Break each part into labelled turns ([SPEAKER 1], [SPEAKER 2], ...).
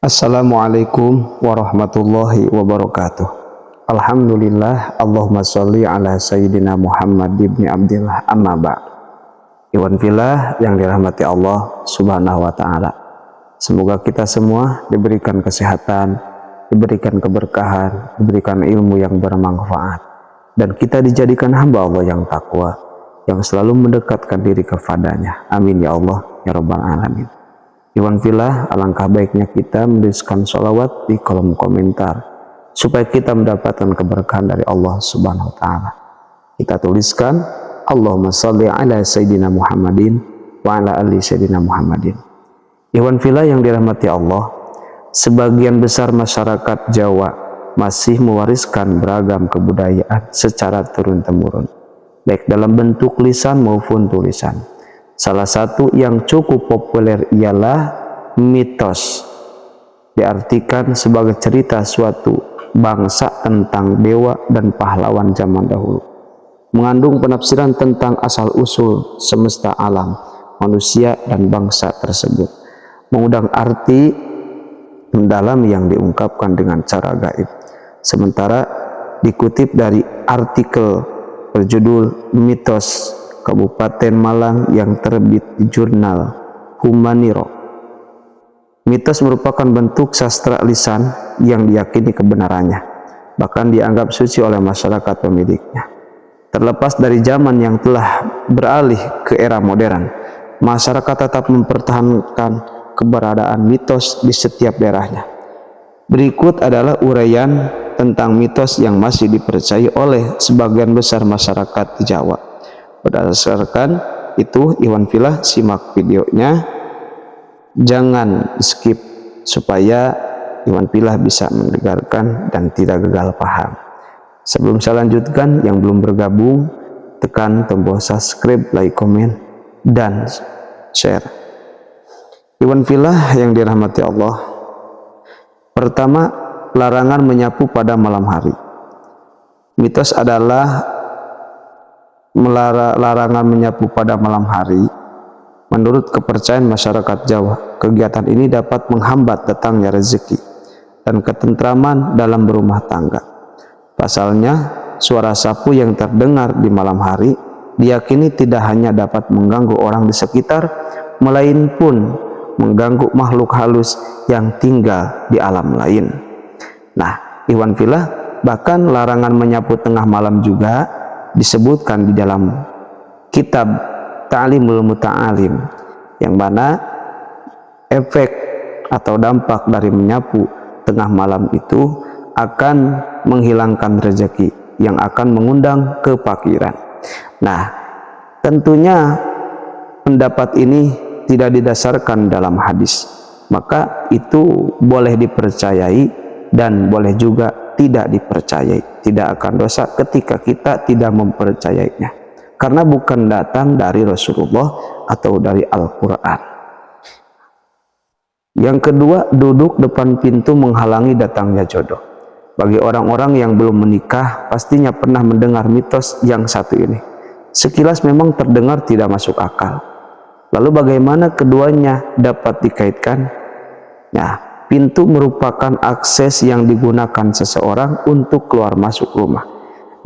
[SPEAKER 1] Assalamualaikum warahmatullahi wabarakatuh. Alhamdulillah, Allahumma sholli ala sayyidina Muhammad ibn Abdillah, amma ba'd. Iwan fillah yang dirahmati Allah subhanahu wa ta'ala, semoga kita semua diberikan kesehatan, diberikan keberkahan, diberikan ilmu yang bermanfaat, dan kita dijadikan hamba Allah yang takwa, yang selalu mendekatkan diri kepadanya. Amin ya Allah ya rabbal alamin. Iwan fillah, alangkah baiknya kita menuliskan sholawat di kolom komentar supaya kita mendapatkan keberkahan dari Allah subhanahu wa ta'ala. Kita tuliskan Allahumma sholli ala sayyidina Muhammadin wa ala ali sayyidina Muhammadin. Iwan fillah yang dirahmati Allah, sebagian besar masyarakat Jawa masih mewariskan beragam kebudayaan secara turun-temurun, baik dalam bentuk lisan maupun tulisan. Salah satu yang cukup populer ialah mitos. Diartikan sebagai cerita suatu bangsa tentang dewa dan pahlawan zaman dahulu. Mengandung penafsiran tentang asal-usul semesta alam, manusia dan bangsa tersebut. Mengundang arti mendalam yang diungkapkan dengan cara gaib. Sementara dikutip dari artikel berjudul Mitos Kabupaten Malang yang terbit di jurnal Humaniro. Mitos merupakan bentuk sastra lisan yang diyakini kebenarannya, bahkan dianggap suci oleh masyarakat pemiliknya. Terlepas dari zaman yang telah beralih ke era modern, masyarakat tetap mempertahankan keberadaan mitos di setiap daerahnya. Berikut adalah uraian tentang mitos yang masih dipercayai oleh sebagian besar masyarakat di Jawa. Berdasarkan itu, Iwan fillah, simak videonya, jangan skip supaya Iwan fillah bisa mendengarkan dan tidak gagal paham. Sebelum saya lanjutkan, yang belum bergabung tekan tombol subscribe, like, komen, dan share. Iwan fillah yang dirahmati Allah, pertama, larangan menyapu pada malam hari. Mitos adalah larangan menyapu pada malam hari. Menurut kepercayaan masyarakat Jawa, kegiatan ini dapat menghambat datangnya rezeki dan ketentraman dalam berumah tangga. Pasalnya, suara sapu yang terdengar di malam hari diyakini tidak hanya dapat mengganggu orang di sekitar, melainpun mengganggu makhluk halus yang tinggal di alam lain. Nah, Iwan fillah, bahkan larangan menyapu tengah malam juga disebutkan di dalam kitab Ta'limul Muta'alim, yang mana efek atau dampak dari menyapu tengah malam itu akan menghilangkan rezeki yang akan mengundang kefakiran. Nah, tentunya pendapat ini tidak didasarkan dalam hadis, maka itu boleh dipercayai dan boleh juga tidak dipercayai. Tidak akan dosa ketika kita tidak mempercayainya, karena bukan datang dari Rasulullah atau dari Al-Quran. Yang kedua, duduk depan pintu menghalangi datangnya jodoh. Bagi orang-orang yang belum menikah, pastinya pernah mendengar mitos yang satu ini. Sekilas memang terdengar tidak masuk akal. Lalu bagaimana keduanya dapat dikaitkan? Nah, pintu merupakan akses yang digunakan seseorang untuk keluar masuk rumah.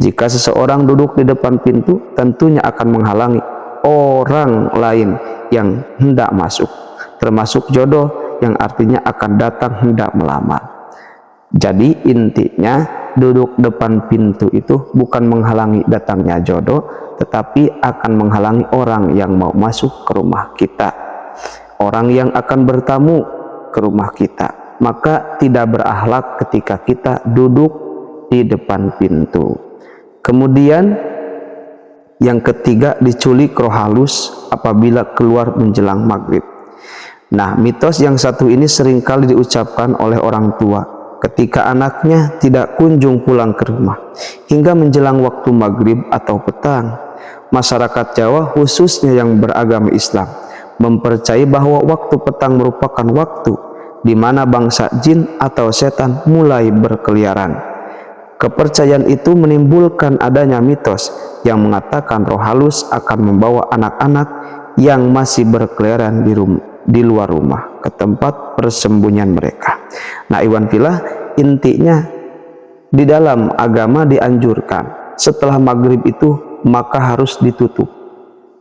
[SPEAKER 1] Jika seseorang duduk di depan pintu, tentunya akan menghalangi orang lain yang hendak masuk, termasuk jodoh yang artinya akan datang hendak melamar. Jadi intinya, duduk depan pintu itu bukan menghalangi datangnya jodoh, tetapi akan menghalangi orang yang mau masuk ke rumah kita, orang yang akan bertamu ke rumah kita. Maka tidak berakhlak ketika kita duduk di depan pintu. Kemudian yang ketiga, diculik roh halus apabila keluar menjelang maghrib. Nah, mitos yang satu ini seringkali diucapkan oleh orang tua ketika anaknya tidak kunjung pulang ke rumah hingga menjelang waktu maghrib atau petang. Masyarakat Jawa, khususnya yang beragama Islam, mempercayai bahwa waktu petang merupakan waktu di mana bangsa jin atau setan mulai berkeliaran. Kepercayaan itu menimbulkan adanya mitos yang mengatakan roh halus akan membawa anak-anak yang masih berkeliaran di luar rumah ke tempat persembunyian mereka. Nah, iwan fillah, intinya di dalam agama dianjurkan setelah maghrib itu maka harus ditutup.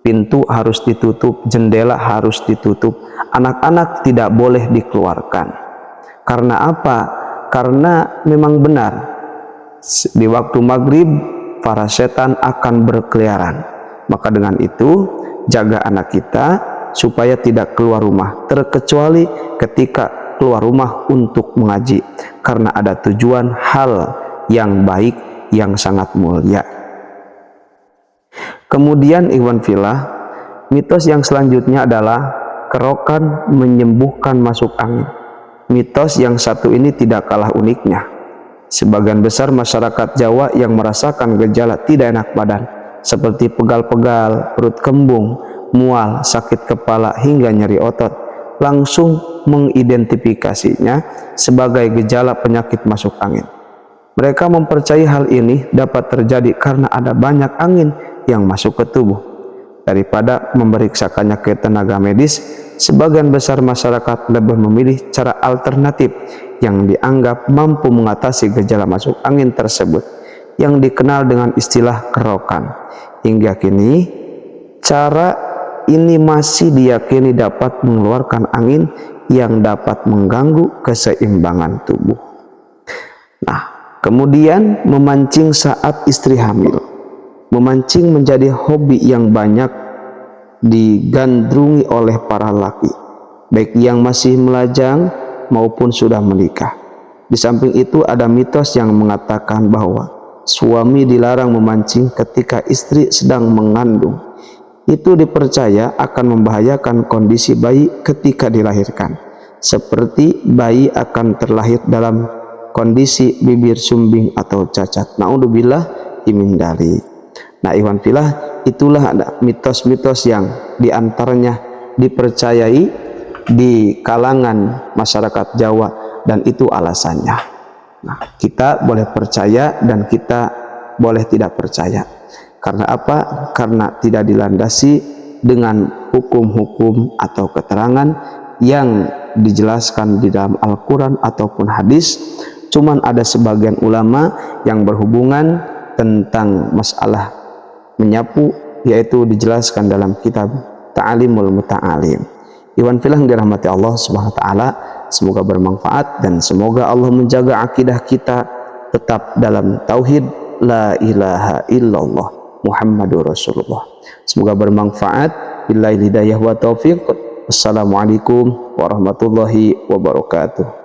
[SPEAKER 1] Pintu harus ditutup, jendela harus ditutup, anak-anak tidak boleh dikeluarkan. Karena apa? Karena memang benar di waktu maghrib para setan akan berkeliaran. Maka dengan itu jaga anak kita supaya tidak keluar rumah, terkecuali ketika keluar rumah untuk mengaji, karena ada tujuan hal yang baik yang sangat mulia. Kemudian ikhwan fillah, mitos yang selanjutnya adalah kerokan menyembuhkan masuk angin. Mitos yang satu ini tidak kalah uniknya. Sebagian besar masyarakat Jawa yang merasakan gejala tidak enak badan seperti pegal-pegal, perut kembung, mual, sakit kepala hingga nyeri otot, langsung mengidentifikasinya sebagai gejala penyakit masuk angin. Mereka mempercayai hal ini dapat terjadi karena ada banyak angin yang masuk ke tubuh. Daripada memeriksakannya ke tenaga medis, sebagian besar masyarakat lebih memilih cara alternatif yang dianggap mampu mengatasi gejala masuk angin tersebut, yang dikenal dengan istilah kerokan. Hingga kini, cara ini masih diyakini dapat mengeluarkan angin yang dapat mengganggu keseimbangan tubuh. Nah, kemudian memancing saat istri hamil. Memancing menjadi hobi yang banyak digandrungi oleh para laki, baik yang masih melajang maupun sudah menikah. Di samping itu ada mitos yang mengatakan bahwa suami dilarang memancing ketika istri sedang mengandung. Itu dipercaya akan membahayakan kondisi bayi ketika dilahirkan, seperti bayi akan terlahir dalam kondisi bibir sumbing atau cacat. Naudzubillah min dzalik. Nah, ikhwan fillah, itulah ada mitos-mitos yang diantaranya dipercayai di kalangan masyarakat Jawa, dan itu alasannya. Nah, kita boleh percaya dan kita boleh tidak percaya. Karena apa? Karena tidak dilandasi dengan hukum-hukum atau keterangan yang dijelaskan di dalam Al-Quran ataupun hadis. Cuman ada sebagian ulama yang berhubungan tentang masalah menyapu, yaitu dijelaskan dalam kitab Ta'alimul Muta'alim. Iwan fillah yang dirahmati Allah Subhanahu wa taala, semoga bermanfaat dan semoga Allah menjaga akidah kita tetap dalam tauhid la ilaha illallah Muhammadur Rasulullah. Semoga bermanfaat. Billahi hidayah wa taufiq. Wassalamualaikum warahmatullahi wabarakatuh.